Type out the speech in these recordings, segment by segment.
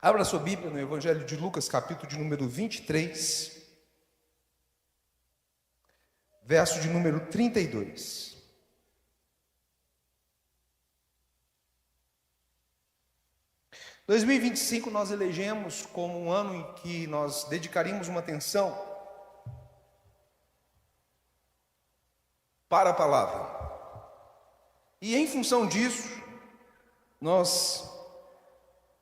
Abra sua Bíblia no Evangelho de Lucas, capítulo de número 23, verso de número 32. Em 2025 nós elegemos como um ano em que nós dedicaríamos uma atenção para a palavra. E em função disso, nós,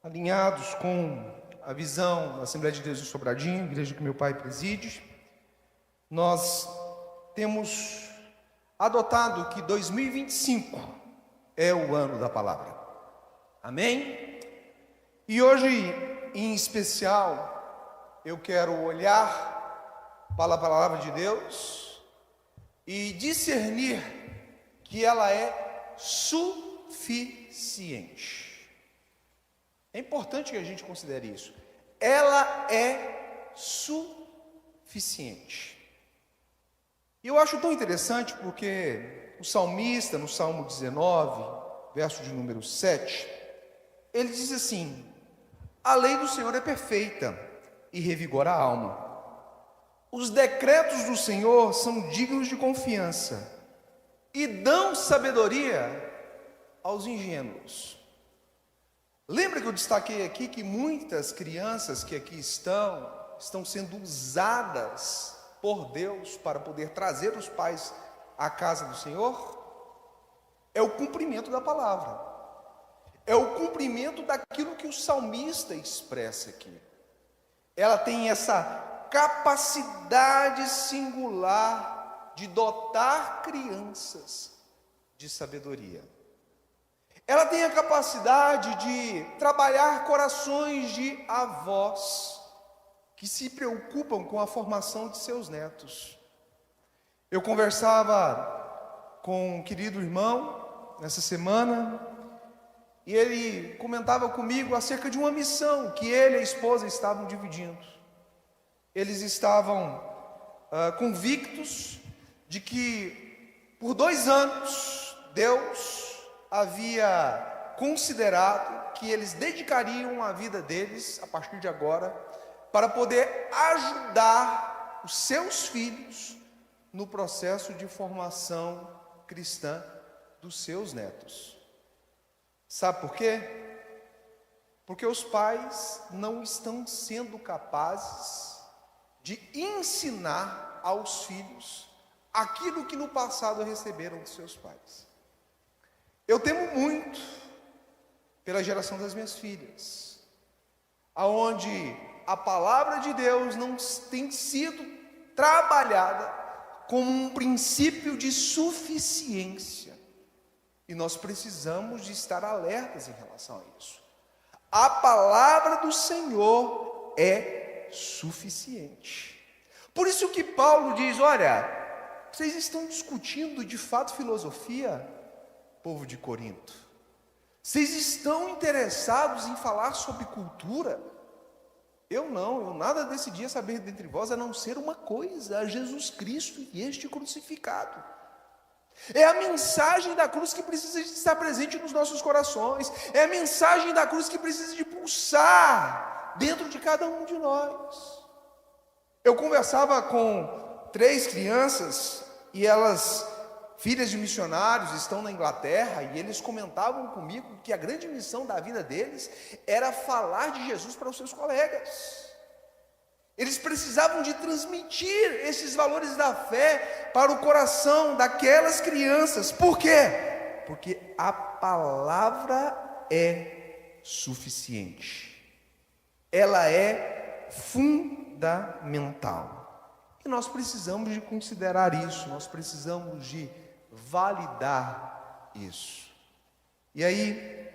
alinhados com a visão da Assembleia de Deus de Sobradinho, igreja que meu pai preside, nós temos adotado que 2025 é o ano da palavra. Amém? E hoje, em especial, eu quero olhar para a palavra de Deus e discernir que ela é suficiente. É importante que a gente considere isso. Ela é suficiente. E eu acho tão interessante porque o salmista, no Salmo 19, verso de número 7, ele diz assim: a lei do Senhor é perfeita e revigora a alma. Os decretos do Senhor são dignos de confiança e dão sabedoria aos ingênuos. Lembra que eu destaquei aqui que muitas crianças que aqui estão sendo usadas por Deus para poder trazer os pais à casa do Senhor? É o cumprimento da palavra. É o cumprimento daquilo que o salmista expressa aqui. Ela tem essa capacidade singular de dotar crianças de sabedoria. Ela tem a capacidade de trabalhar corações de avós que se preocupam com a formação de seus netos. Eu conversava com um querido irmão nessa semana e ele comentava comigo acerca de uma missão que ele e a esposa estavam dividindo. Eles estavam convictos de que por 2 anos Deus havia considerado que eles dedicariam a vida deles, a partir de agora, para poder ajudar os seus filhos no processo de formação cristã dos seus netos. Sabe por quê? Porque os pais não estão sendo capazes de ensinar aos filhos aquilo que no passado receberam dos seus pais. Eu temo muito pela geração das minhas filhas, aonde a palavra de Deus não tem sido trabalhada como um princípio de suficiência. E nós precisamos de estar alertas em relação a isso. A palavra do Senhor é suficiente. Por isso que Paulo diz: olha, vocês estão discutindo de fato filosofia, povo de Corinto? Vocês estão interessados em falar sobre cultura? Eu nada decidia saber dentre vós a não ser uma coisa: a Jesus Cristo e este crucificado. É a mensagem da cruz que precisa de estar presente nos nossos corações. É a mensagem da cruz que precisa de pulsar dentro de cada um de nós. Eu conversava com 3 crianças e elas, filhas de missionários, estão na Inglaterra, e eles comentavam comigo que a grande missão da vida deles era falar de Jesus para os seus colegas. Eles precisavam de transmitir esses valores da fé para o coração daquelas crianças. Por quê? Porque a palavra é suficiente. Ela é fundamental. E nós precisamos de considerar isso, nós precisamos de validar isso. E aí,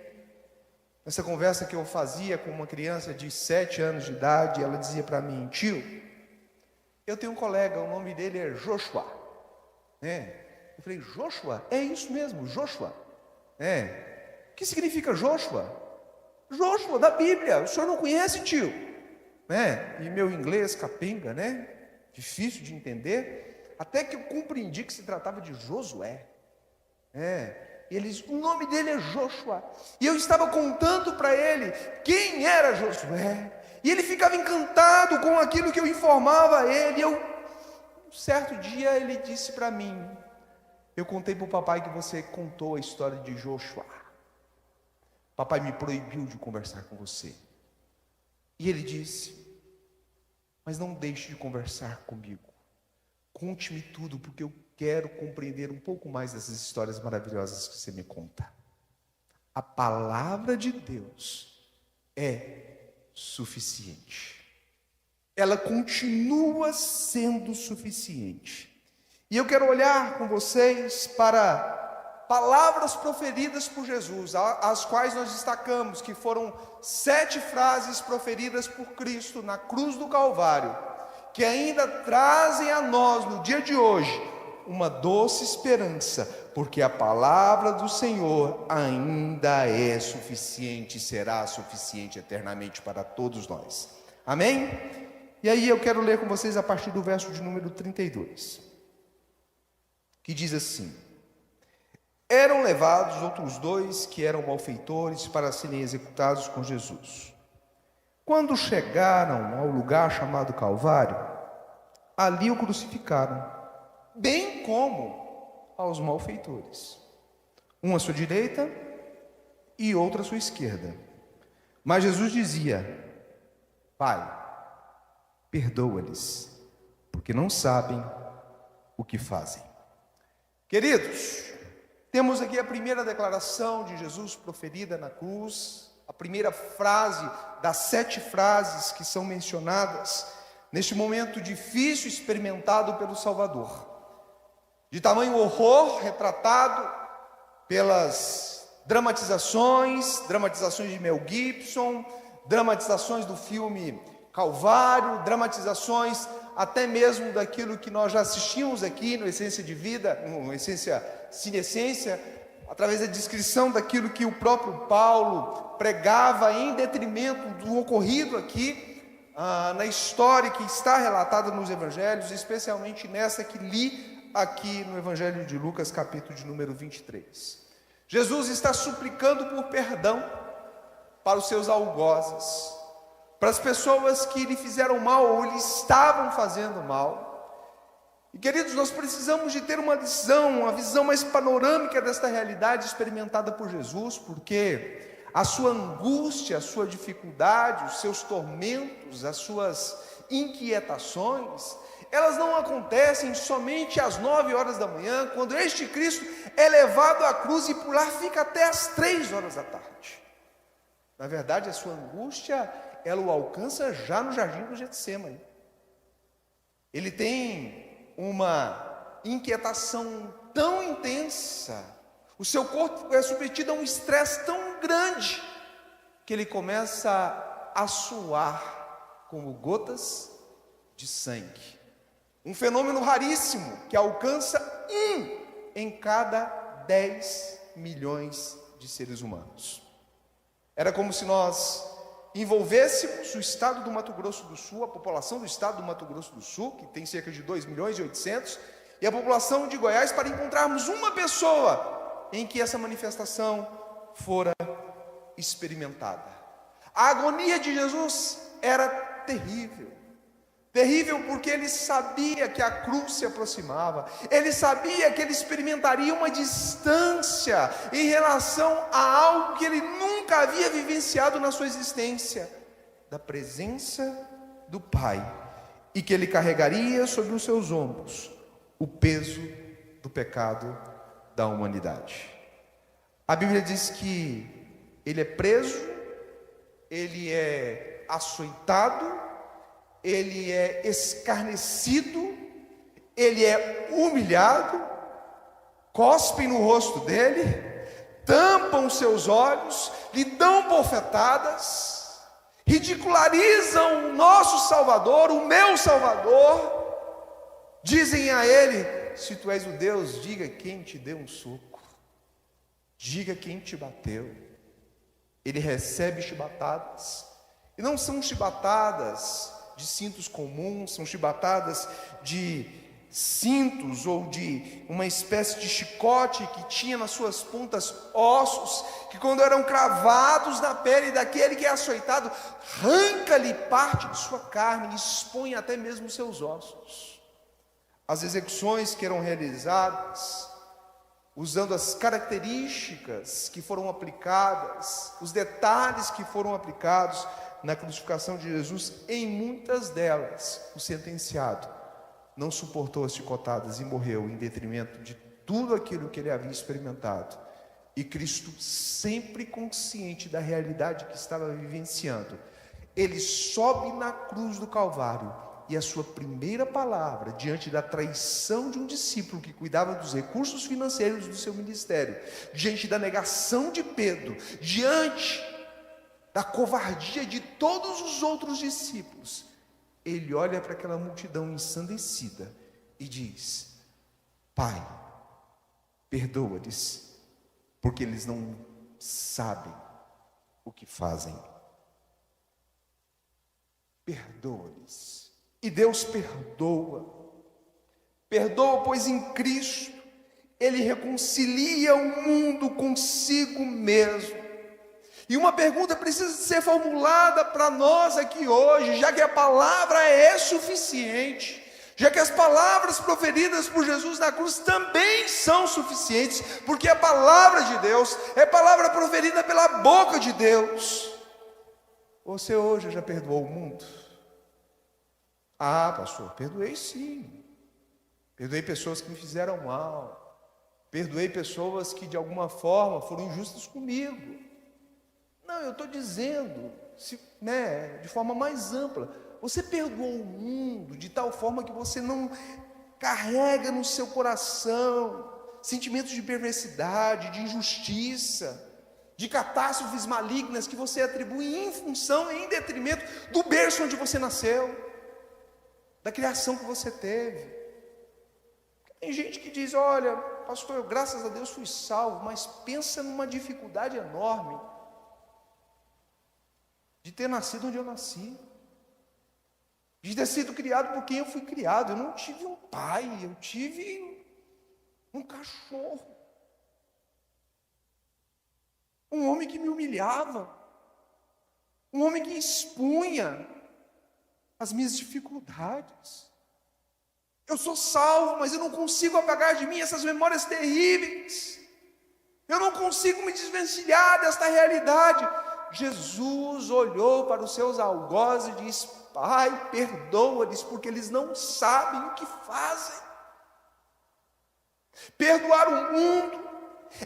nessa conversa que eu fazia com uma criança de 7 anos de idade, ela dizia para mim: tio, eu tenho um colega, o nome dele é Joshua. Eu falei: Joshua? É isso mesmo, Joshua. O que significa Joshua? Joshua, da Bíblia. O senhor não conhece, tio? E meu inglês capenga, difícil de entender, até que eu compreendi que se tratava de Josué. E ele diz: o nome dele é Josué. E eu estava contando para ele quem era Josué. E ele ficava encantado com aquilo que eu informava a ele. Um certo dia ele disse para mim: eu contei para o papai que você contou a história de Josué. Papai me proibiu de conversar com você. E ele disse: mas não deixe de conversar comigo. Conte-me tudo, porque eu quero compreender um pouco mais dessas histórias maravilhosas que você me conta. A palavra de Deus é suficiente. Ela continua sendo suficiente. E eu quero olhar com vocês para palavras proferidas por Jesus, as quais nós destacamos que foram 7 frases proferidas por Cristo na cruz do Calvário, que ainda trazem a nós no dia de hoje uma doce esperança, porque a palavra do Senhor ainda é suficiente e será suficiente eternamente para todos nós. Amém? E aí eu quero ler com vocês a partir do verso de número 32, que diz assim: eram levados outros 2 que eram malfeitores para serem executados com Jesus. Quando chegaram ao lugar chamado Calvário, ali o crucificaram, bem como aos malfeitores, um à sua direita e outro à sua esquerda. Mas Jesus dizia: Pai, perdoa-lhes, porque não sabem o que fazem. Queridos, temos aqui a primeira declaração de Jesus proferida na cruz, a primeira frase das 7 frases que são mencionadas neste momento difícil experimentado pelo Salvador. De tamanho horror retratado pelas dramatizações de Mel Gibson, dramatizações do filme Calvário, dramatizações até mesmo daquilo que nós já assistimos aqui no Essência de Vida, no Essência Cinescência, através da descrição daquilo que o próprio Paulo pregava em detrimento do ocorrido aqui, na história que está relatada nos Evangelhos, especialmente nessa que li aqui no Evangelho de Lucas, capítulo de número 23. Jesus está suplicando por perdão para os seus algozes, para as pessoas que lhe fizeram mal ou lhe estavam fazendo mal. E queridos, nós precisamos de ter uma visão mais panorâmica desta realidade experimentada por Jesus, porque a sua angústia, a sua dificuldade, os seus tormentos, as suas inquietações, elas não acontecem somente às 9 horas da manhã, quando este Cristo é levado à cruz e por lá fica até às 3 horas da tarde. Na verdade, a sua angústia, ela o alcança já no jardim do Getsêmani. Ele tem uma inquietação tão intensa, o seu corpo é submetido a um estresse tão grande, que ele começa a suar como gotas de sangue. Um fenômeno raríssimo, que alcança 1 em cada 10 milhões de seres humanos. Era como se nós envolvêssemos o estado do Mato Grosso do Sul, a população do estado do Mato Grosso do Sul, que tem cerca de 2 milhões e 800, e a população de Goiás, para encontrarmos uma pessoa em que essa manifestação fora experimentada. A agonia de Jesus era terrível. Terrível porque ele sabia que a cruz se aproximava, ele sabia que ele experimentaria uma distância em relação a algo que ele nunca havia vivenciado na sua existência, da presença do Pai, e que ele carregaria sobre os seus ombros o peso do pecado da humanidade. A Bíblia diz que ele é preso, ele é açoitado, ele é escarnecido, ele é humilhado, cospem no rosto dele, tampam seus olhos, lhe dão bofetadas, ridicularizam o nosso Salvador, o meu Salvador, dizem a ele: se tu és o Deus, diga quem te deu um soco, diga quem te bateu. Ele recebe chibatadas, e não são chibatadas de cintos comuns, são chibatadas de cintos ou de uma espécie de chicote que tinha nas suas pontas ossos, que quando eram cravados na pele daquele que é açoitado, arranca-lhe parte de sua carne e expõe até mesmo os seus ossos. As execuções que eram realizadas, usando as características que foram aplicadas, os detalhes que foram aplicados na crucificação de Jesus, em muitas delas, o sentenciado não suportou as chicotadas e morreu em detrimento de tudo aquilo que ele havia experimentado. E Cristo, sempre consciente da realidade que estava vivenciando, ele sobe na cruz do Calvário, e a sua primeira palavra, diante da traição de um discípulo que cuidava dos recursos financeiros do seu ministério, diante da negação de Pedro, diante da covardia de todos os outros discípulos, ele olha para aquela multidão ensandecida e diz: Pai, perdoa-lhes, porque eles não sabem o que fazem. Perdoa-lhes. E Deus perdoa, pois em Cristo Ele reconcilia o mundo consigo mesmo. E uma pergunta precisa ser formulada para nós aqui hoje, já que a palavra é suficiente, já que as palavras proferidas por Jesus na cruz também são suficientes, porque a palavra de Deus é palavra proferida pela boca de Deus. Você hoje já perdoou o mundo? Ah, pastor, perdoei sim. Perdoei pessoas que me fizeram mal. Perdoei pessoas que de alguma forma foram injustas comigo. Não, eu estou dizendo, de forma mais ampla, você perdoou o mundo de tal forma que você não carrega no seu coração sentimentos de perversidade, de injustiça, de catástrofes malignas que você atribui em função e em detrimento do berço onde você nasceu, da criação que você teve. Tem gente que diz: olha, pastor, eu, graças a Deus fui salvo, mas pensa numa dificuldade enorme de ter nascido onde eu nasci, de ter sido criado por quem eu fui criado. Eu não tive um pai, eu tive um cachorro, um homem que me humilhava, um homem que expunha as minhas dificuldades. Eu sou salvo, mas eu não consigo apagar de mim essas memórias terríveis, eu não consigo me desvencilhar desta realidade. Jesus olhou para os seus algozes e disse: Pai, perdoa-lhes, porque eles não sabem o que fazem. Perdoar o mundo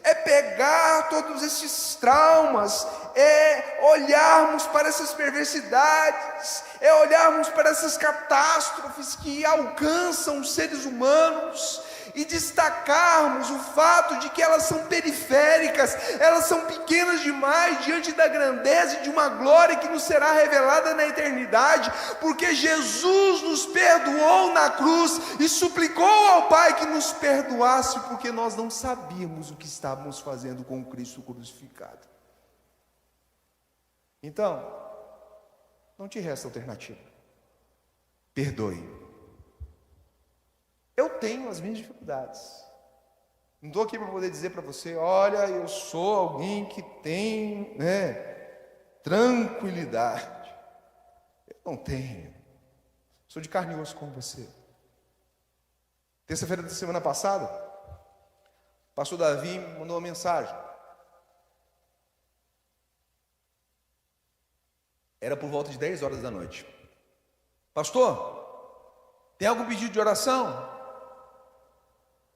é pegar todos esses traumas, é olharmos para essas perversidades, é olharmos para essas catástrofes que alcançam os seres humanos e destacarmos o fato de que elas são periféricas, elas são pequenas demais diante da grandeza de uma glória que nos será revelada na eternidade, porque Jesus nos perdoou na cruz e suplicou ao Pai que nos perdoasse, porque nós não sabíamos o que estávamos fazendo com Cristo crucificado. Então, não te resta alternativa. Perdoe. Eu tenho as minhas dificuldades. Não estou aqui para poder dizer para você: olha, eu sou alguém que tem, tranquilidade. Eu não tenho. Sou de carne e osso como você. Terça-feira da semana passada, o pastor Davi me mandou uma mensagem. Era por volta de 10 horas da noite. Pastor, tem algum pedido de oração?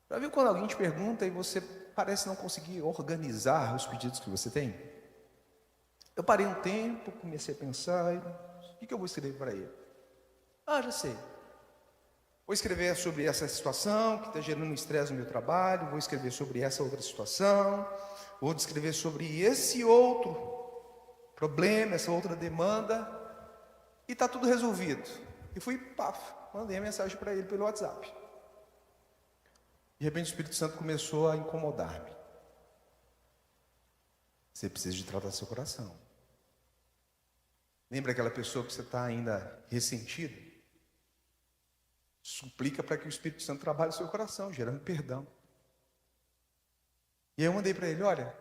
Já viu quando alguém te pergunta e você parece não conseguir organizar os pedidos que você tem? Eu parei um tempo, comecei a pensar: o que eu vou escrever para ele? Ah, já sei. Vou escrever sobre essa situação que está gerando um estresse no meu trabalho, vou escrever sobre essa outra situação, vou escrever sobre esse outro problema, essa outra demanda, e está tudo resolvido. E fui, mandei a mensagem para ele pelo WhatsApp. De repente o Espírito Santo começou a incomodar-me. Você precisa de tratar seu coração. Lembra aquela pessoa que você está ainda ressentido? Suplica para que o Espírito Santo trabalhe no seu coração, gerando perdão. E aí eu mandei para ele, olha,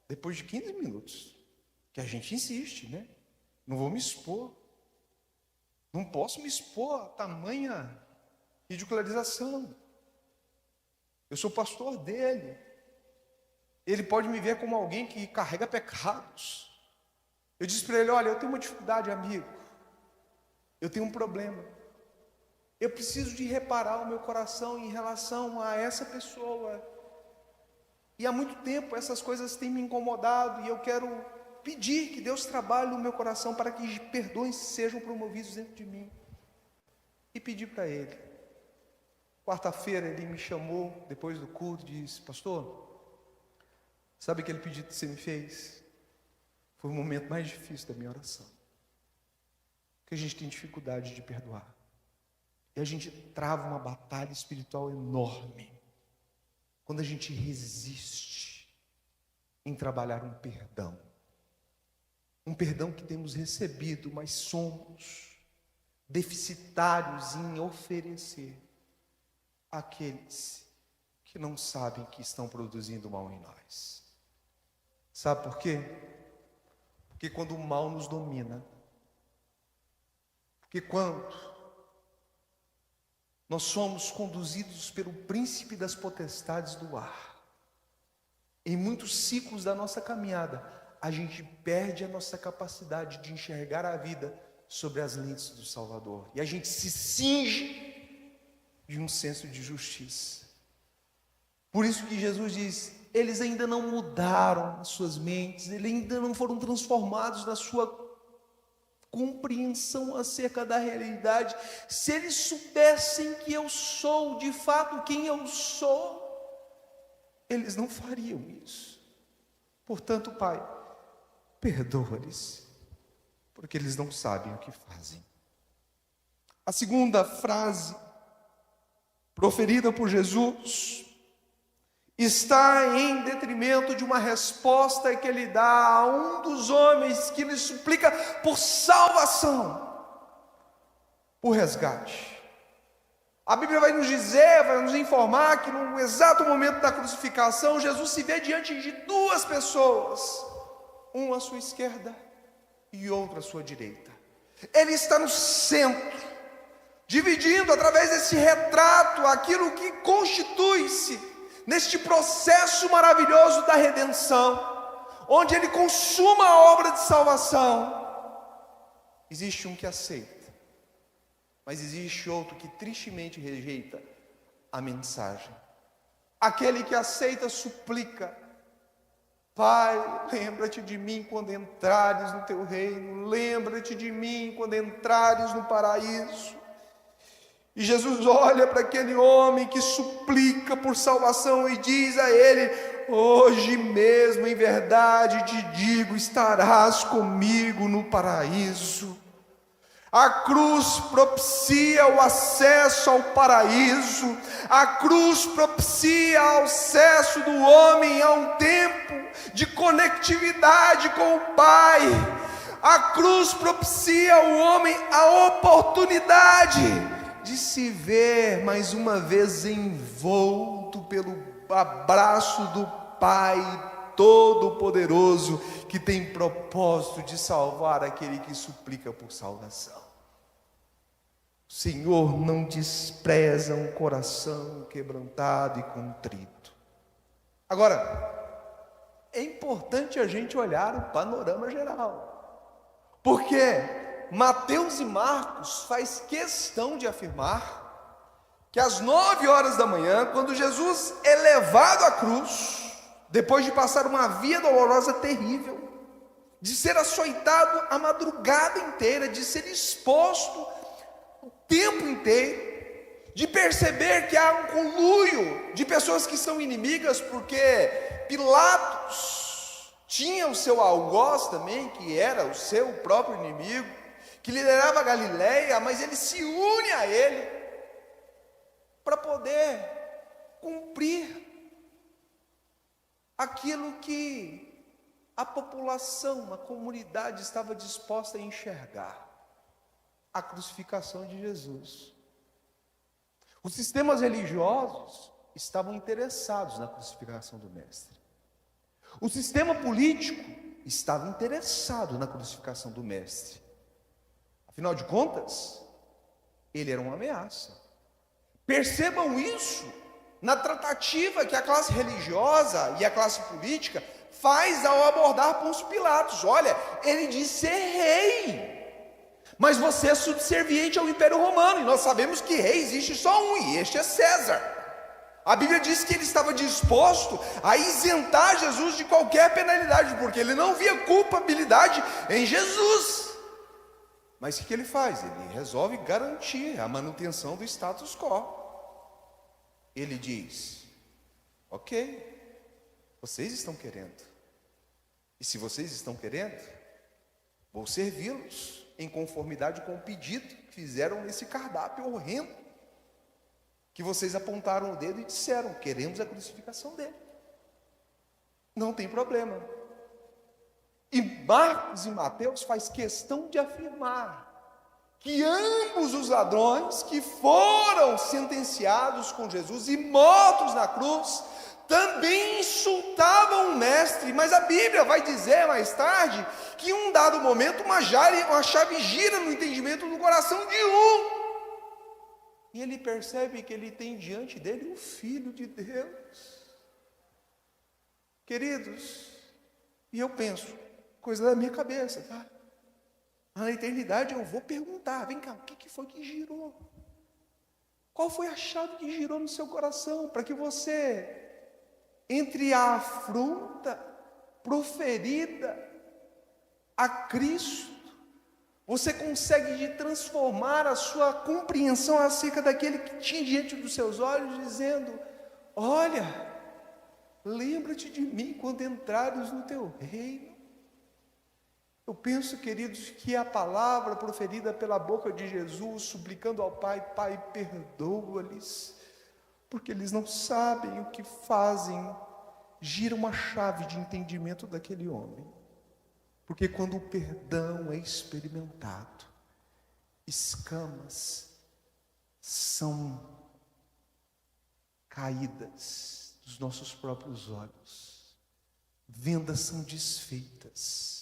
depois de 15 minutos, que a gente insiste, né? Não vou me expor. Não posso me expor a tamanha ridicularização. Eu sou pastor dele. Ele pode me ver como alguém que carrega pecados. Eu disse para ele, olha, eu tenho uma dificuldade, amigo. Eu tenho um problema. Eu preciso de reparar o meu coração em relação a essa pessoa. E há muito tempo essas coisas têm me incomodado e eu quero pedir que Deus trabalhe no meu coração para que perdões sejam promovidos dentro de mim. E pedi para ele. Quarta-feira ele me chamou, depois do culto, e disse, pastor, sabe aquele pedido que você me fez? Foi o momento mais difícil da minha oração. Porque a gente tem dificuldade de perdoar. E a gente trava uma batalha espiritual enorme quando a gente resiste em trabalhar um perdão. Um perdão que temos recebido, mas somos deficitários em oferecer àqueles que não sabem que estão produzindo mal em nós. Sabe por quê? Porque quando o mal nos domina, porque quando nós somos conduzidos pelo príncipe das potestades do ar, em muitos ciclos da nossa caminhada, a gente perde a nossa capacidade de enxergar a vida sobre as lentes do Salvador. E a gente se cinge de um senso de justiça. Por isso que Jesus diz, eles ainda não mudaram as suas mentes, eles ainda não foram transformados na sua compreensão acerca da realidade. Se eles soubessem que eu sou de fato quem eu sou, eles não fariam isso. Portanto, Pai, perdoa-lhes, porque eles não sabem o que fazem. A segunda frase proferida por Jesus está em detrimento de uma resposta que ele dá a um dos homens que lhe suplica por salvação, por resgate. A Bíblia vai nos dizer, vai nos informar que no exato momento da crucificação, Jesus se vê diante de duas pessoas, um à sua esquerda e outro à sua direita. Ele está no centro, dividindo através desse retrato aquilo que constitui-se neste processo maravilhoso da redenção, onde ele consuma a obra de salvação. Existe um que aceita, mas existe outro que tristemente rejeita a mensagem. Aquele que aceita suplica, Pai, lembra-te de mim quando entrares no teu reino, lembra-te de mim quando entrares no paraíso. E Jesus olha para aquele homem que suplica por salvação e diz a ele, hoje mesmo em verdade te digo, estarás comigo no paraíso. A cruz propicia o acesso ao paraíso, a cruz propicia o acesso do homem a um tempo de conectividade com o Pai. A cruz propicia ao homem a oportunidade de se ver mais uma vez envolto pelo abraço do Pai Todo-Poderoso, que tem propósito de salvar aquele que suplica por salvação. O Senhor não despreza um coração quebrantado e contrito. Agora, é importante a gente olhar o panorama geral, porque Mateus e Marcos faz questão de afirmar que às 9 horas da manhã, quando Jesus é levado à cruz, depois de passar uma via dolorosa terrível, de ser açoitado a madrugada inteira, de ser exposto o tempo inteiro, de perceber que há um conluio de pessoas que são inimigas, porque Pilatos tinha o seu algoz também, que era o seu próprio inimigo, que liderava a Galileia, mas ele se une a ele para poder cumprir aquilo que a população, a comunidade estava disposta a enxergar: a crucificação de Jesus. Os sistemas religiosos estavam interessados na crucificação do Mestre. O sistema político estava interessado na crucificação do Mestre. Afinal de contas, ele era uma ameaça. Percebam isso na tratativa que a classe religiosa e a classe política faz ao abordar Pôncio Pilatos. Olha, ele diz ser rei, mas você é subserviente ao Império Romano, e nós sabemos que rei existe só um, e este é César. A Bíblia diz que ele estava disposto a isentar Jesus de qualquer penalidade, porque ele não via culpabilidade em Jesus. Mas o que ele faz? Ele resolve garantir a manutenção do status quo. Ele diz: ok, vocês estão querendo, e se vocês estão querendo, vou servi-los em conformidade com o pedido que fizeram nesse cardápio horrendo, que vocês apontaram o dedo e disseram: queremos a crucificação dele. Não tem problema. E Marcos e Mateus faz questão de afirmar que ambos os ladrões que foram sentenciados com Jesus e mortos na cruz também insultavam o Mestre. Mas a Bíblia vai dizer mais tarde que em um dado momento uma chave gira no entendimento do coração de um, e ele percebe que ele tem diante dele o Filho de Deus. Queridos, e eu penso, coisa da minha cabeça, tá? Na eternidade eu vou perguntar: vem cá, o que foi que girou? Qual foi a chave que girou no seu coração para que você, entre a afronta proferida a Cristo, você consegue transformar a sua compreensão acerca daquele que tinha diante dos seus olhos, dizendo: olha, lembra-te de mim quando entrares no teu reino. Eu penso, queridos, que a palavra proferida pela boca de Jesus, suplicando ao Pai: Pai, perdoa-lhes, porque eles não sabem o que fazem, gira uma chave de entendimento daquele homem. Porque quando o perdão é experimentado, escamas são caídas dos nossos próprios olhos, vendas são desfeitas,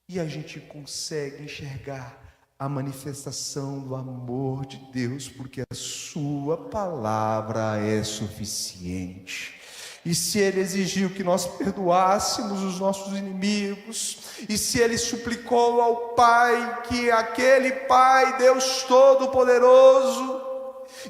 e a gente consegue enxergar a manifestação do amor de Deus, porque a sua palavra é suficiente. E se ele exigiu que nós perdoássemos os nossos inimigos, e se ele suplicou ao Pai que aquele Pai, Deus Todo-Poderoso,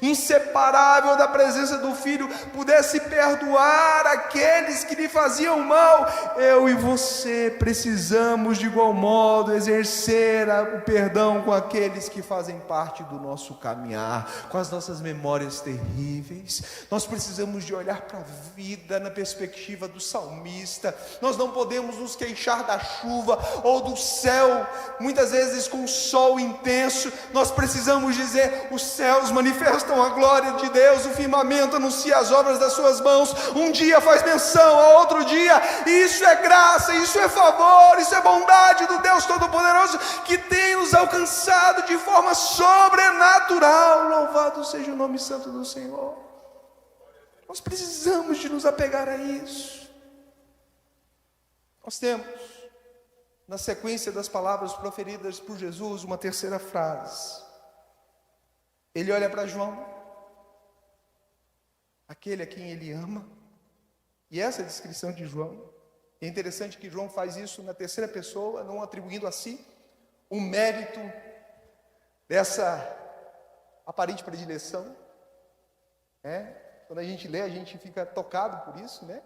inseparável da presença do Filho, pudesse perdoar aqueles que lhe faziam mal, eu e você precisamos de igual modo exercer o perdão com aqueles que fazem parte do nosso caminhar, com as nossas memórias terríveis. Nós precisamos de olhar para a vida na perspectiva do salmista. Nós não podemos nos queixar da chuva ou do céu, muitas vezes com o sol intenso. Nós precisamos dizer: os céus manifestam a glória de Deus, o firmamento anuncia as obras das suas mãos. Um dia faz menção a outro dia, e isso é graça, isso é favor, isso é bondade do Deus Todo-Poderoso, que tem nos alcançado de forma sobrenatural. Louvado seja o nome santo do Senhor. Nós precisamos de nos apegar a isso. Nós temos, na sequência das palavras proferidas por Jesus, uma terceira frase. Ele olha para João, aquele a quem ele ama, e essa é a descrição de João. É interessante que João faz isso na terceira pessoa, não atribuindo a si o mérito dessa aparente predileção. Quando a gente lê, a gente fica tocado por isso, né?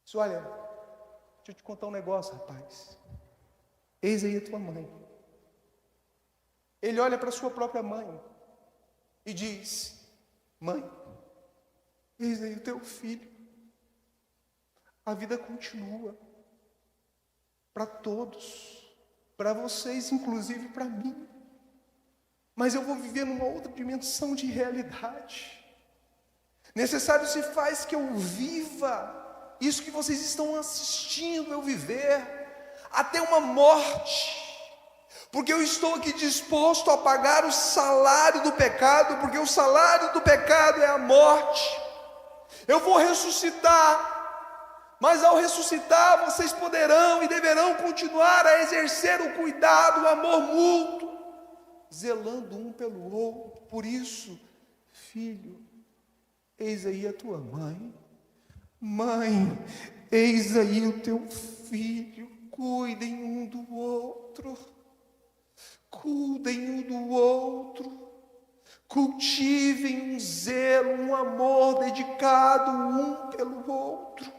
Diz: olha, deixa eu te contar um negócio, rapaz. Eis aí a tua mãe. Ele olha para a sua própria mãe e diz: mãe, eis aí o teu filho. A vida continua para todos, para vocês, inclusive para mim. Mas eu vou viver numa outra dimensão de realidade. Necessário se faz que eu viva isso que vocês estão assistindo eu viver, até uma morte. porque eu estou aqui disposto a pagar o salário do pecado, porque o salário do pecado é a morte. Eu vou ressuscitar, mas ao ressuscitar vocês poderão e deverão continuar a exercer o cuidado, o amor mútuo, zelando um pelo outro. Por isso, filho, eis aí a tua mãe. Mãe, eis aí o teu filho. Cuidem um do outro. Cuidem um do outro. Cultivem um zelo, um amor dedicado um pelo outro.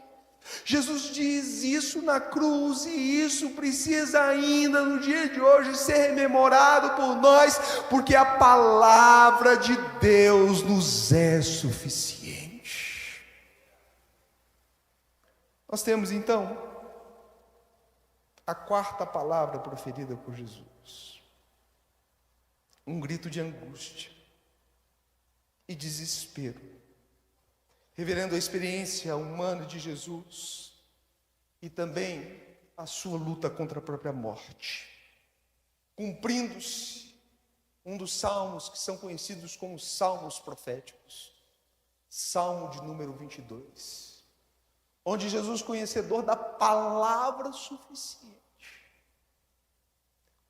Jesus diz isso na cruz, e isso precisa ainda no dia de hoje ser rememorado por nós, porque a palavra de Deus nos é suficiente. Nós temos então a quarta palavra proferida por Jesus, um grito de angústia e desespero, revelando a experiência humana de Jesus e também a sua luta contra a própria morte, cumprindo-se um dos salmos que são conhecidos como salmos proféticos, Salmo de número 22, onde Jesus, conhecedor da palavra suficiente,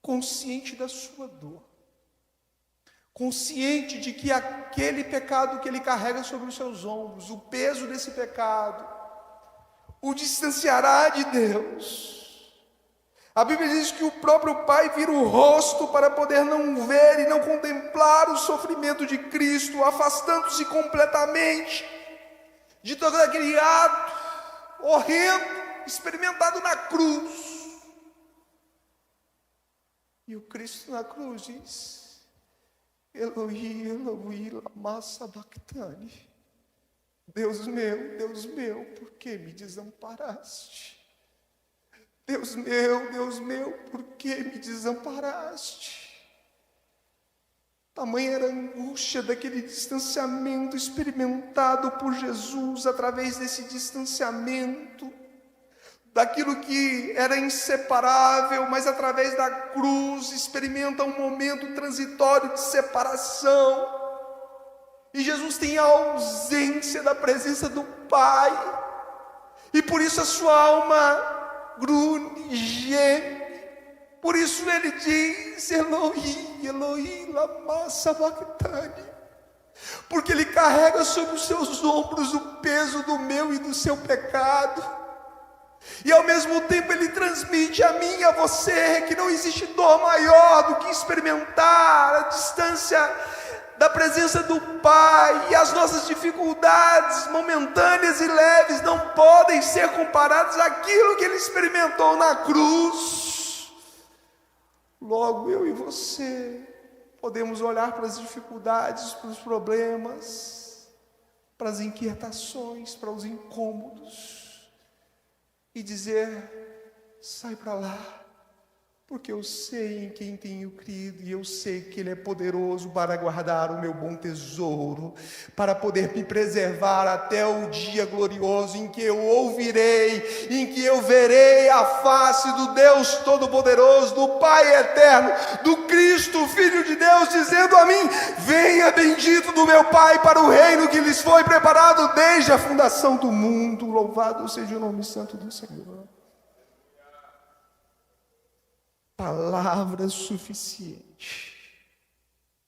consciente da sua dor, consciente de que aquele pecado que ele carrega sobre os seus ombros, o peso desse pecado, o distanciará de Deus. A Bíblia diz que o próprio Pai vira o rosto para poder não ver e não contemplar o sofrimento de Cristo, afastando-se completamente de todo aquele ato horrendo, experimentado na cruz. E o Cristo na cruz diz: Eloi, Eloi, lama sabachthani. Deus meu, por que me desamparaste? Deus meu, por que me desamparaste? Tamanha era a angústia daquele distanciamento experimentado por Jesus, através desse distanciamento, daquilo que era inseparável, mas através da cruz experimenta um momento transitório de separação. E Jesus tem a ausência da presença do Pai, e por isso a sua alma grunhe, geme. Por isso ele diz: Eloi, Eloi, lama sabachthani. Porque ele carrega sobre os seus ombros o peso do meu e do seu pecado. E ao mesmo tempo ele transmite a mim e a você que não existe dor maior do que experimentar a distância da presença do Pai, e as nossas dificuldades momentâneas e leves não podem ser comparadas àquilo que ele experimentou na cruz. Logo eu e você podemos olhar para as dificuldades, para os problemas, para as inquietações, para os incômodos, e dizer: sai para lá, porque eu sei em quem tenho crido, e eu sei que Ele é poderoso para guardar o meu bom tesouro, para poder me preservar até o dia glorioso em que eu ouvirei, em que eu verei a face do Deus Todo-Poderoso, do Pai Eterno, do Cristo, Filho de Deus, dizendo a mim: venha bendito do meu Pai para o reino que lhes foi preparado desde a fundação do mundo. Louvado seja o nome santo do Senhor. Palavra suficiente.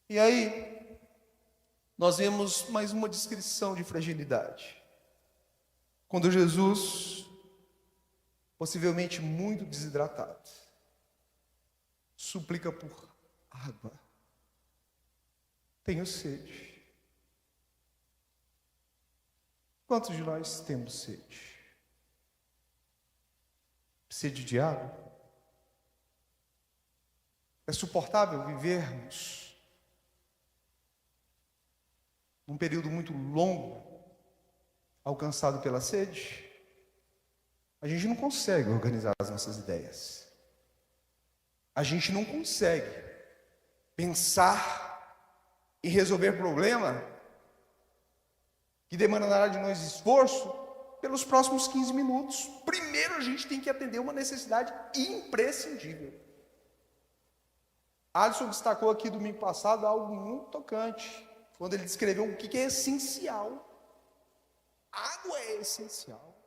E aí, nós vemos mais uma descrição de fragilidade. Quando Jesus, possivelmente muito desidratado, suplica por água. Tenho sede. Quantos de nós temos sede? Sede de água? É suportável vivermos num período muito longo, alcançado pela sede? A gente não consegue organizar as nossas ideias. A gente não consegue pensar e resolver problema que demandará de nós esforço pelos próximos 15 minutos. Primeiro a gente tem que atender uma necessidade imprescindível. Alisson destacou aqui domingo passado algo muito tocante, quando ele descreveu o que é essencial. Água é essencial.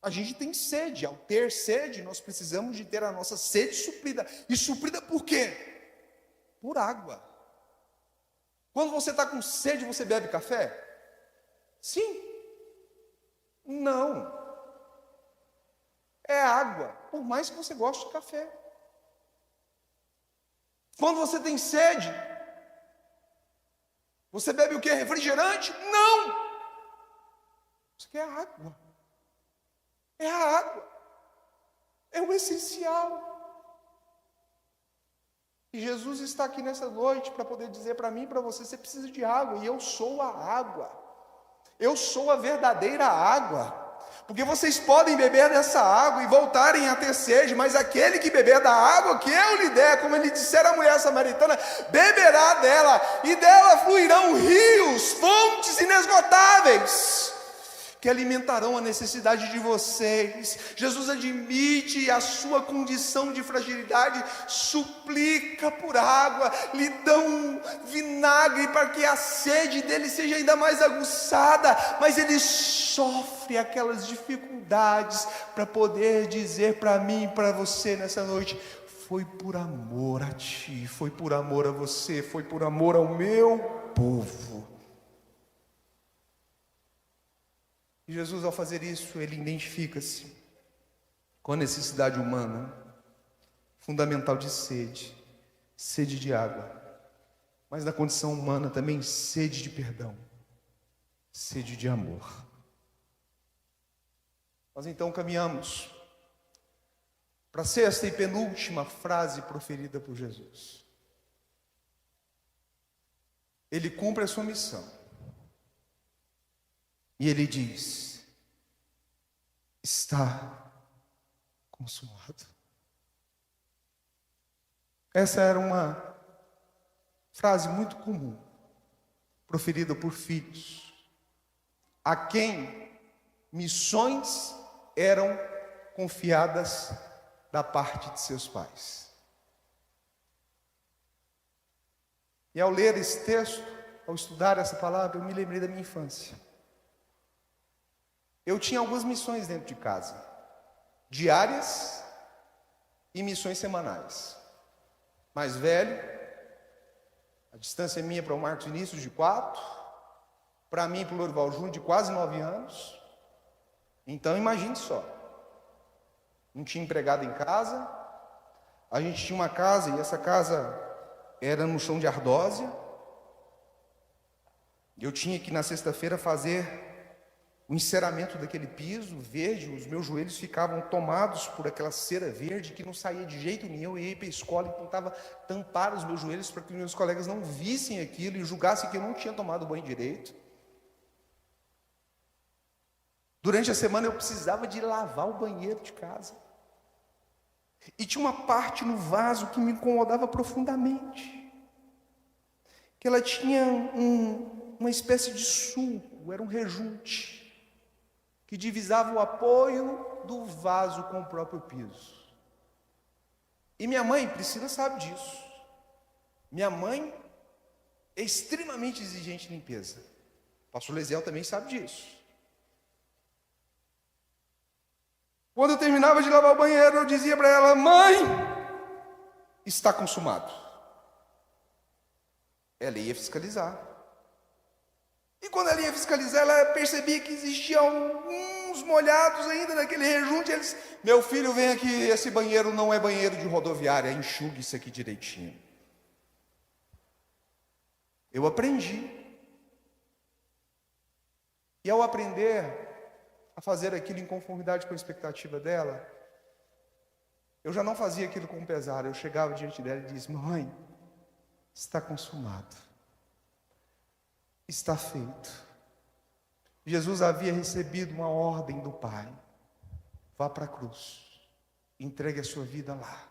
A gente tem sede. Ao ter sede, nós precisamos de ter a nossa sede suprida. E suprida por quê? Por água. Quando você está com sede, você bebe café? Sim. Não. É água, por mais que você goste de café. Quando você tem sede, você bebe o quê? Refrigerante? Não. Você quer água. É a água. É o essencial. E Jesus está aqui nessa noite para poder dizer para mim e para você: você precisa de água, e eu sou a água. Eu sou a verdadeira água. Porque vocês podem beber dessa água e voltarem a ter sede, mas aquele que beber da água que eu lhe der, como ele dissera à mulher samaritana, beberá dela, e dela fluirão rios, fontes inesgotáveis, que alimentarão a necessidade de vocês. Jesus admite a sua condição de fragilidade, suplica por água, lhe dão vinagre para que a sede dele seja ainda mais aguçada, mas ele sofre aquelas dificuldades para poder dizer para mim e para você nessa noite: foi por amor a ti, foi por amor a você, foi por amor ao meu povo. E Jesus, ao fazer isso, ele identifica-se com a necessidade humana, fundamental de sede, sede de água, mas na condição humana também sede de perdão, sede de amor. Nós então caminhamos para a sexta e penúltima frase proferida por Jesus. Ele cumpre a sua missão. E ele diz: está consumado. Essa era uma frase muito comum, proferida por filhos, a quem missões eram confiadas da parte de seus pais. E ao ler esse texto, ao estudar essa palavra, eu me lembrei da minha infância. Eu tinha algumas missões dentro de casa, diárias e missões semanais. Mais velho, a distância minha para o Marcos Vinícius de 4, para mim para o Lorival Júnior de quase 9 anos. Então imagine só, não tinha empregado em casa, a gente tinha uma casa e essa casa era no chão de ardósia. Eu tinha que na sexta-feira fazer o enceramento daquele piso verde, os meus joelhos ficavam tomados por aquela cera verde que não saía de jeito nenhum. Eu ia para a escola e tentava tampar os meus joelhos para que meus colegas não vissem aquilo e julgassem que eu não tinha tomado banho direito. Durante a semana eu precisava de lavar o banheiro de casa. E tinha uma parte no vaso que me incomodava profundamente. Que ela tinha uma espécie de sulco, era um rejunte, que divisava o apoio do vaso com o próprio piso. E minha mãe, Priscila, sabe disso. Minha mãe é extremamente exigente em limpeza. O pastor Lesiel também sabe disso. Quando eu terminava de lavar o banheiro, eu dizia para ela: mãe, está consumado. Ela ia fiscalizar. E quando ela ia fiscalizar, ela percebia que existiam uns molhados ainda naquele rejunte. Eles: meu filho, vem aqui, esse banheiro não é banheiro de rodoviária, enxugue isso aqui direitinho. Eu aprendi. E ao aprender a fazer aquilo em conformidade com a expectativa dela, eu já não fazia aquilo com pesar. Eu chegava diante dela e dizia: mãe, está consumado. Está feito. Jesus havia recebido uma ordem do Pai: vá para a cruz, entregue a sua vida lá,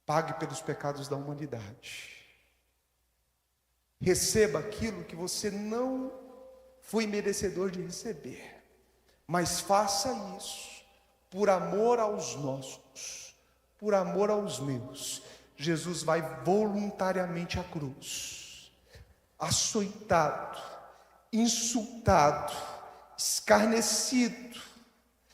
pague pelos pecados da humanidade, receba aquilo que você não foi merecedor de receber, mas faça isso por amor aos nossos, por amor aos meus. Jesus vai voluntariamente à cruz, açoitado, insultado, escarnecido.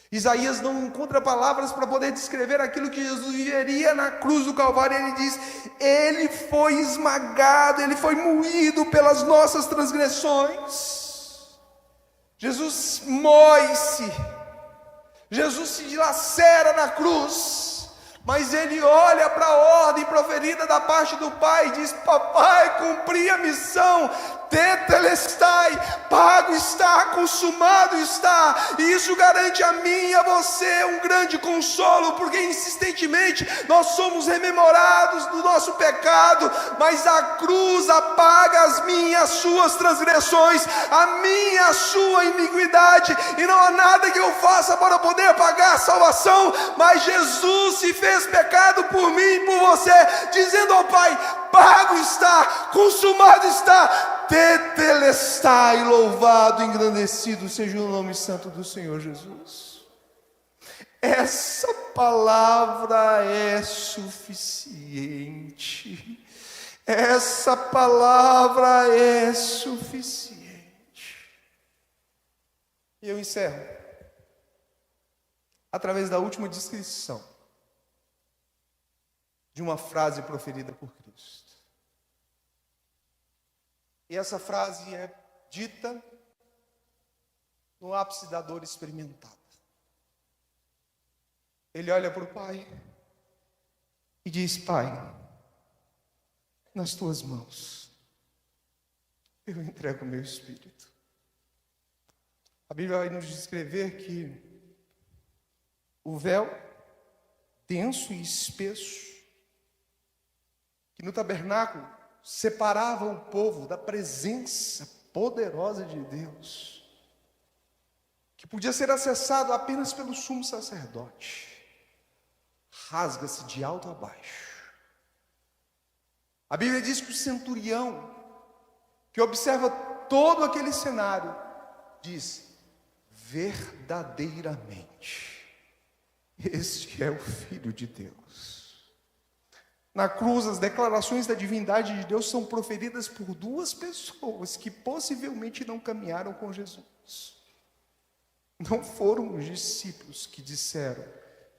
Isaías não encontra palavras para poder descrever aquilo que Jesus viveria na cruz do Calvário. Ele diz: ele foi esmagado, ele foi moído pelas nossas transgressões. Jesus mói-se, Jesus se dilacera na cruz, mas ele olha para a ordem proferida da parte do Pai e diz: papai, cumpri a missão, tetelestai, pago está, consumado está. E isso garante a mim e a você um grande consolo, porque insistentemente nós somos rememorados do nosso pecado, mas a cruz apaga as minhas, suas transgressões, a minha, a sua iniquidade, e não há nada que eu faça para poder pagar a salvação. Mas Jesus se fez pecado por mim e por você, dizendo ao Pai: pago está, consumado está, tetelestai, louvado, engrandecido seja o nome santo do Senhor Jesus. Essa palavra é suficiente. Essa palavra é suficiente. E eu encerro através da última descrição de uma frase proferida por Cristo. E essa frase é dita no ápice da dor experimentada. Ele olha para o Pai e diz: Pai, nas tuas mãos eu entrego o meu espírito. A Bíblia vai nos descrever que o véu denso e espesso, que no tabernáculo separava o povo da presença poderosa de Deus, que podia ser acessado apenas pelo sumo sacerdote, rasga-se de alto a baixo. A Bíblia diz que o centurião, que observa todo aquele cenário, diz: verdadeiramente, este é o Filho de Deus. Na cruz, as declarações da divindade de Deus são proferidas por duas pessoas que possivelmente não caminharam com Jesus. Não foram os discípulos que disseram: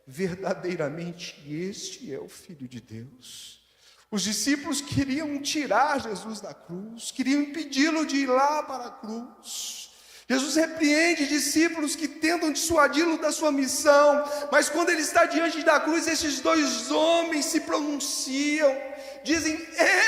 verdadeiramente, este é o Filho de Deus. Os discípulos queriam tirar Jesus da cruz, queriam impedi-lo de ir lá para a cruz. Jesus repreende discípulos que tentam dissuadi-lo da sua missão, mas quando ele está diante da cruz, esses dois homens se pronunciam, dizem: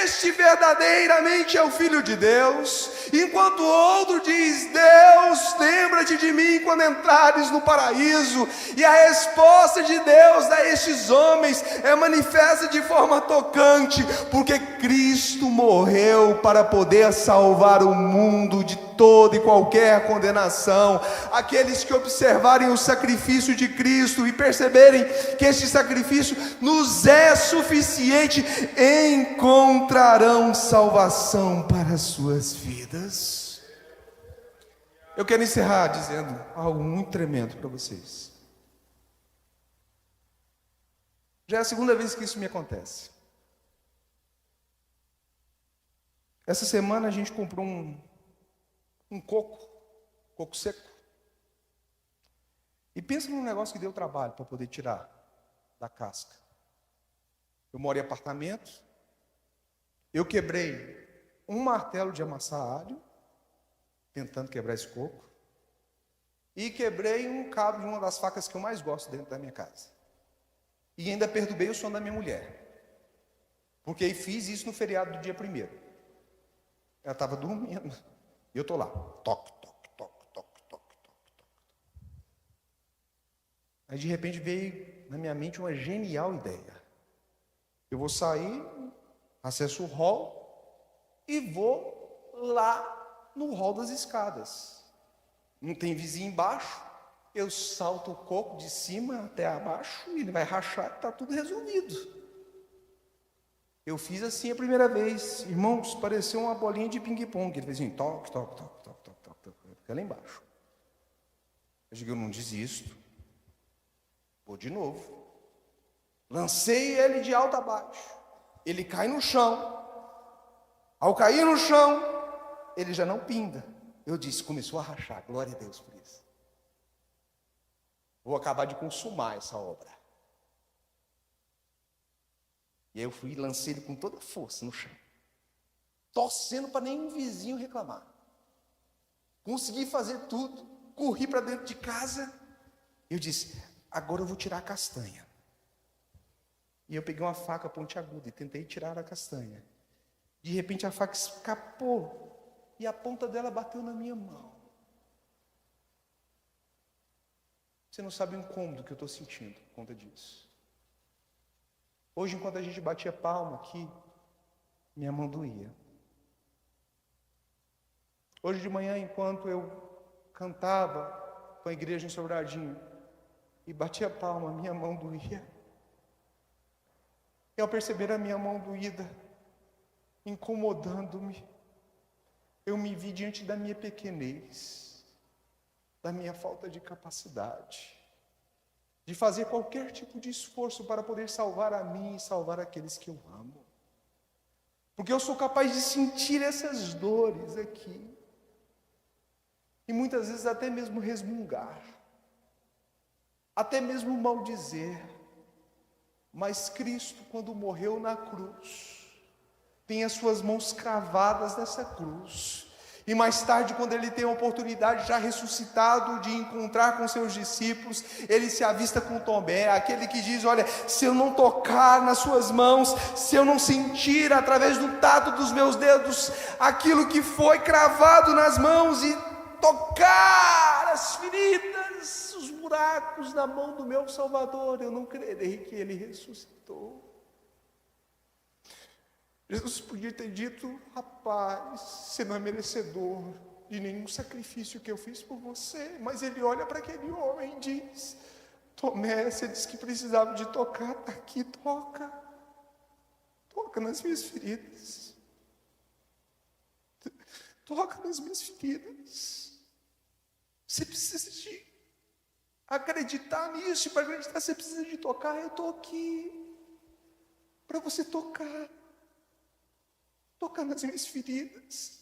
este verdadeiramente é o Filho de Deus, enquanto o outro diz: Deus, lembra-te de mim quando entrares no paraíso. E a resposta de Deus a estes homens é manifesta de forma tocante, porque Cristo morreu para poder salvar o mundo de toda e qualquer condenação. Aqueles que observarem o sacrifício de Cristo e perceberem que este sacrifício nos é suficiente, encontrarão salvação para as suas vidas. Eu quero encerrar dizendo algo muito tremendo para vocês. Já é a segunda vez que isso me acontece. Essa semana a gente comprou um coco seco. E pensa num negócio que deu trabalho para poder tirar da casca. Eu moro em apartamento, eu quebrei um martelo de amassar alho, tentando quebrar esse coco, e quebrei um cabo de uma das facas que eu mais gosto dentro da minha casa. E ainda perturbei o sono da minha mulher, porque fiz isso no feriado do dia 1º. Ela estava dormindo, e eu estou lá, toque, toque, toque, toque, toque, toque, toque. Aí de repente veio na minha mente uma genial ideia. Eu vou sair, acesso o hall e vou lá no hall das escadas. Não tem vizinho embaixo, eu salto o coco de cima até abaixo e ele vai rachar e está tudo resolvido. Eu fiz assim a primeira vez, irmãos, pareceu uma bolinha de ping-pong. Ele fez assim, toque, toque, toque, toque, toque, toque, toque, fica lá embaixo. Eu digo: eu não desisto, vou de novo. Lancei ele de alto a baixo. ele cai no chão. Ao cair no chão, ele já não pinga. Eu disse, começou a rachar, glória a Deus por isso. Vou acabar de consumar essa obra. E aí eu fui e lancei ele com toda a força no chão, torcendo para nenhum vizinho reclamar. Consegui fazer tudo, corri para dentro de casa. Eu disse, agora eu vou tirar a castanha. E eu peguei uma faca pontiaguda e tentei tirar a castanha. De repente a faca escapou e a ponta dela bateu na minha mão. Você não sabe o incômodo que eu estou sentindo por conta disso. Hoje, enquanto a gente batia palma aqui, minha mão doía. Hoje de manhã, enquanto eu cantava com a igreja em Sobradinho e batia palma, minha mão doía. E ao perceber a minha mão doída, incomodando-me, eu me vi diante da minha pequenez, da minha falta de capacidade, de fazer qualquer tipo de esforço para poder salvar a mim e salvar aqueles que eu amo. Porque eu sou capaz de sentir essas dores aqui, e muitas vezes até mesmo resmungar, até mesmo maldizer, mas Cristo, quando morreu na cruz, tem as suas mãos cravadas nessa cruz, e mais tarde, quando ele tem a oportunidade, já ressuscitado, de encontrar com seus discípulos, ele se avista com Tomé, aquele que diz, olha, se eu não tocar nas suas mãos, se eu não sentir através do tato dos meus dedos, aquilo que foi cravado nas mãos, e tocar as feridas, os buracos na mão do meu Salvador, eu não crerei que ele ressuscitou. Jesus podia ter dito, rapaz, você não é merecedor de nenhum sacrifício que eu fiz por você, mas ele olha para aquele homem e diz, Tomé, você disse que precisava de tocar, está aqui, toca nas minhas feridas, toca nas minhas feridas. Você precisa de acreditar nisso, e para acreditar você precisa de tocar. Eu estou aqui para você tocar nas minhas feridas,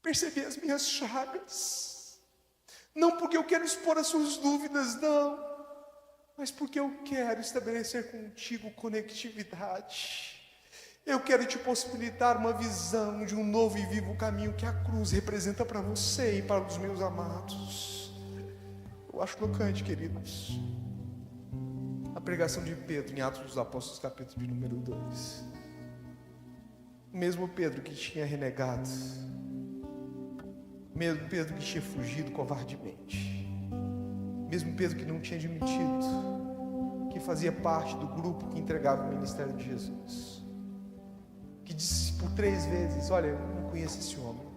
perceber as minhas chagas, não porque eu quero expor as suas dúvidas, não, mas porque eu quero estabelecer contigo conectividade. Eu quero te possibilitar uma visão de um novo e vivo caminho que a cruz representa para você e para os meus amados. Eu acho tocante, queridos, a pregação de Pedro em Atos dos Apóstolos, capítulo de número 2. Mesmo Pedro que tinha renegado, mesmo Pedro que tinha fugido covardemente, mesmo Pedro que não tinha admitido que fazia parte do grupo que entregava o ministério de Jesus, que disse por 3 vezes, olha, eu não conheço esse homem,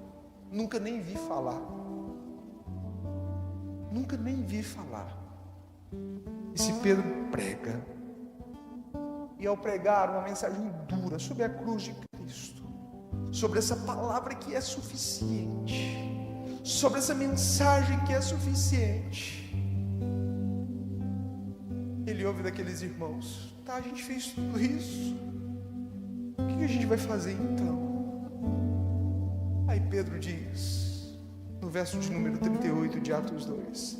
nunca nem vi falar, esse Pedro prega, e ao pregar uma mensagem dura sobre a cruz de Cristo, sobre essa palavra que é suficiente, sobre essa mensagem que é suficiente, ele ouve daqueles irmãos, tá, a gente fez tudo isso, o que a gente vai fazer então? Aí Pedro diz, no verso de número 38 de Atos 2,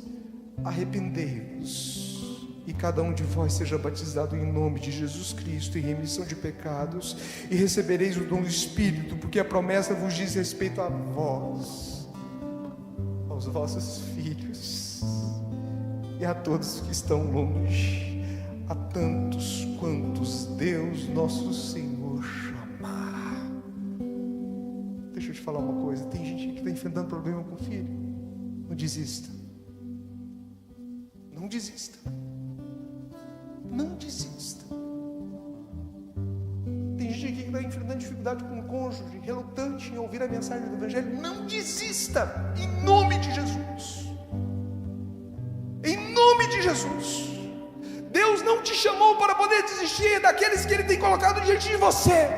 arrependei-vos, e cada um de vós seja batizado em nome de Jesus Cristo, em remissão de pecados, e recebereis o dom do Espírito, porque a promessa vos diz respeito a vós, aos vossos filhos, e a todos que estão longe, a tantos quantos Deus nosso Senhor chamar. Deixa eu te falar uma coisa, tem gente que está enfrentando problema com o filho, não desista, não desista. Não desista. Tem gente aqui que está enfrentando dificuldade com o cônjuge, relutante em ouvir a mensagem do Evangelho. Não desista, em nome de Jesus. Em nome de Jesus. Deus não te chamou para poder desistir daqueles que Ele tem colocado diante de você.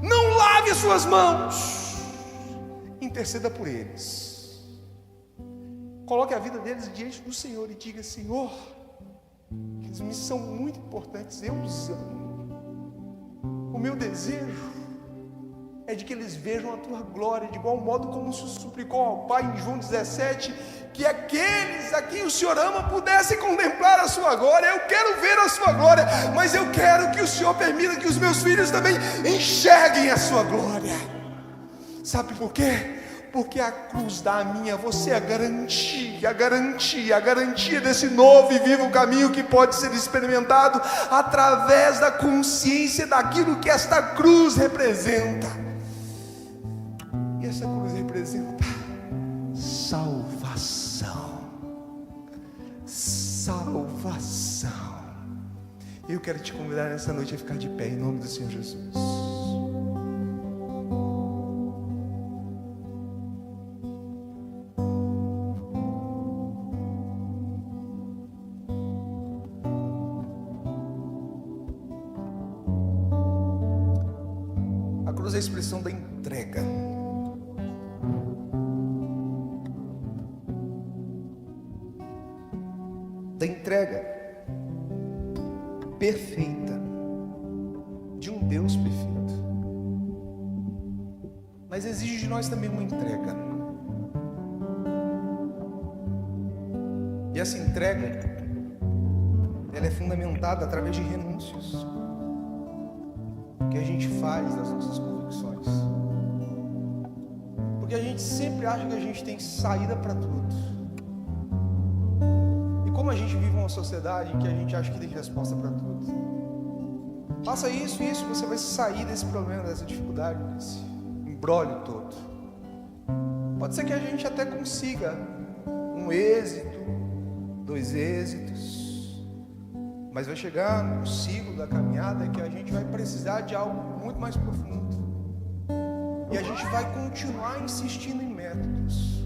Não lave as suas mãos. Interceda por eles. Coloque a vida deles diante do Senhor e diga, Senhor, eles me são muito importantes, eu os amo. O meu desejo é de que eles vejam a tua glória, de igual modo como o Senhor suplicou ao Pai em João 17, que aqueles a quem o Senhor ama pudessem contemplar a sua glória. Eu quero ver a sua glória, mas eu quero que o Senhor permita que os meus filhos também enxerguem a sua glória. Sabe por quê? Porque a cruz dá a mim, a você a garantia desse novo e vivo caminho que pode ser experimentado através da consciência daquilo que esta cruz representa. E essa cruz representa salvação. Salvação. Eu quero te convidar nessa noite a ficar de pé em nome do Senhor Jesus. A expressão da entrega. Da entrega perfeita de um Deus perfeito. Mas exige de nós também uma entrega. E essa entrega, ela é fundamentada através de renúncias que a gente faz das nossas convicções, porque a gente sempre acha que a gente tem saída para tudo, e como a gente vive uma sociedade em que a gente acha que tem resposta para tudo, faça isso, você vai sair desse problema, dessa dificuldade, desse imbróglio todo. Pode ser que a gente até consiga um êxito, 2 êxitos, mas vai chegar num ciclo da caminhada que a gente vai precisar de algo muito mais profundo. E a gente vai continuar insistindo em métodos.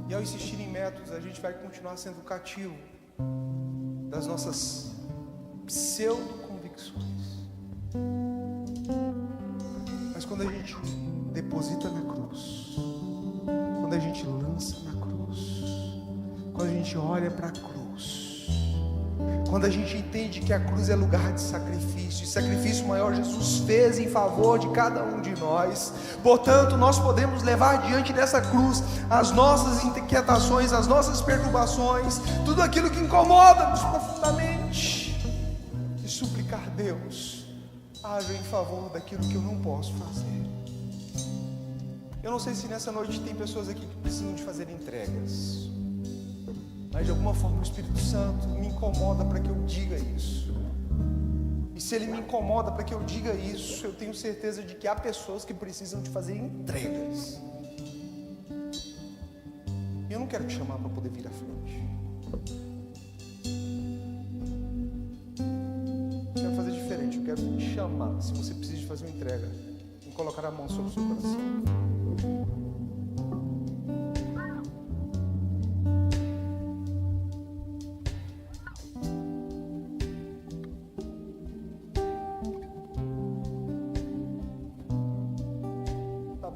E ao insistir em métodos, a gente vai continuar sendo cativo das nossas pseudo-convicções. Mas quando a gente deposita na cruz, quando a gente lança na cruz, quando a gente olha para a cruz, quando a gente entende que a cruz é lugar de sacrifício, e sacrifício maior Jesus fez em favor de cada um de nós, portanto nós podemos levar diante dessa cruz as nossas inquietações, as nossas perturbações, tudo aquilo que incomoda-nos profundamente, e suplicar: Deus, haja em favor daquilo que eu não posso fazer. Eu não sei se nessa noite tem pessoas aqui que precisam de fazer entregas, mas de alguma forma o Espírito Santo me incomoda para que eu diga isso. E se Ele me incomoda para que eu diga isso, eu tenho certeza de que há pessoas que precisam de fazer entregas. Eu não quero te chamar para poder vir à frente. Eu quero fazer diferente. Eu quero te chamar, se você precisa de fazer uma entrega, e colocar a mão sobre o seu coração.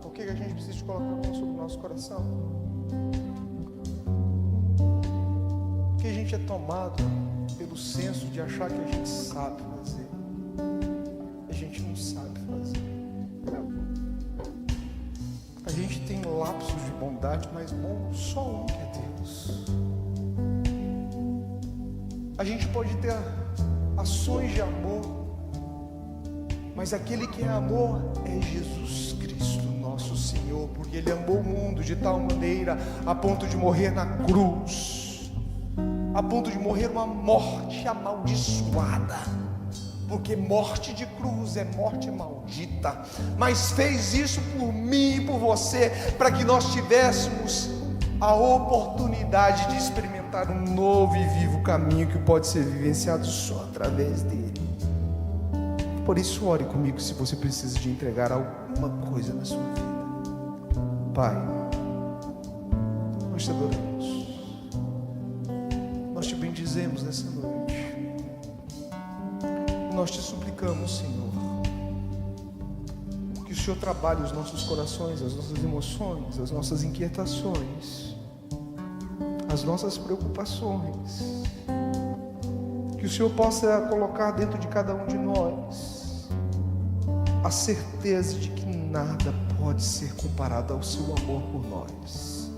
Por que a gente precisa de colocar a mão sobre o nosso coração? Porque a gente é tomado pelo senso de achar que a gente sabe fazer. A gente não sabe fazer. A gente tem lapsos de bondade, mas bom só um que é Deus. A gente pode ter ações de amor, mas aquele que é amor é Jesus Cristo, nosso Senhor, porque Ele amou o mundo de tal maneira a ponto de morrer na cruz, a ponto de morrer uma morte amaldiçoada, porque morte de cruz é morte maldita, mas fez isso por mim e por você, para que nós tivéssemos a oportunidade de experimentar um novo e vivo caminho que pode ser vivenciado só através dele. Por isso, ore comigo se você precisa de entregar alguma coisa na sua vida. Pai, nós te adoramos, nós te bendizemos nessa noite, nós te suplicamos, Senhor, que o Senhor trabalhe os nossos corações, as nossas emoções, as nossas inquietações, as nossas preocupações, que o Senhor possa colocar dentro de cada um de nós a certeza de que nada pode ser comparado ao seu amor por nós.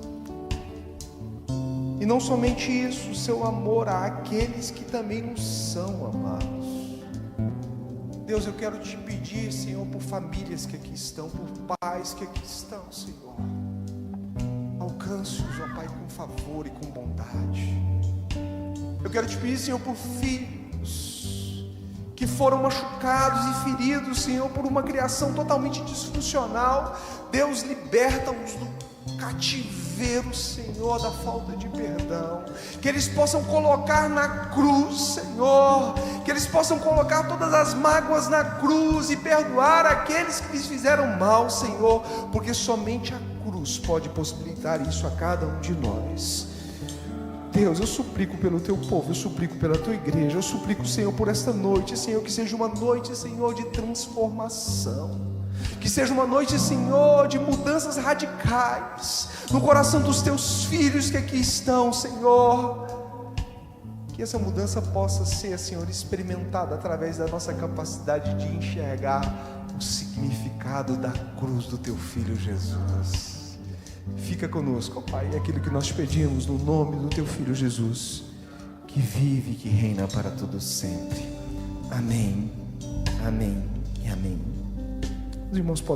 E não somente isso, o seu amor àqueles que também nos são amados. Deus, eu quero te pedir, Senhor, por famílias que aqui estão, por pais que aqui estão, Senhor. Alcance-os, ó Pai, com favor e com bondade. Eu quero te pedir, Senhor, por filhos que foram machucados e feridos, Senhor, por uma criação totalmente disfuncional. Deus, liberta-os do cativeiro, Senhor, da falta de perdão. Que eles possam colocar na cruz, Senhor, que eles possam colocar todas as mágoas na cruz e perdoar aqueles que lhes fizeram mal, Senhor, porque somente a cruz pode possibilitar isso a cada um de nós. Deus, eu suplico pelo teu povo, eu suplico pela tua igreja, eu suplico, Senhor, por esta noite, Senhor, que seja uma noite, Senhor, de transformação, que seja uma noite, Senhor, de mudanças radicais no coração dos teus filhos que aqui estão, Senhor. Que essa mudança possa ser, Senhor, experimentada através da nossa capacidade de enxergar o significado da cruz do teu Filho Jesus. Fica conosco, ó Pai, é aquilo que nós pedimos no nome do teu Filho Jesus, que vive e que reina para todo sempre. Amém, amém e amém. Os irmãos podem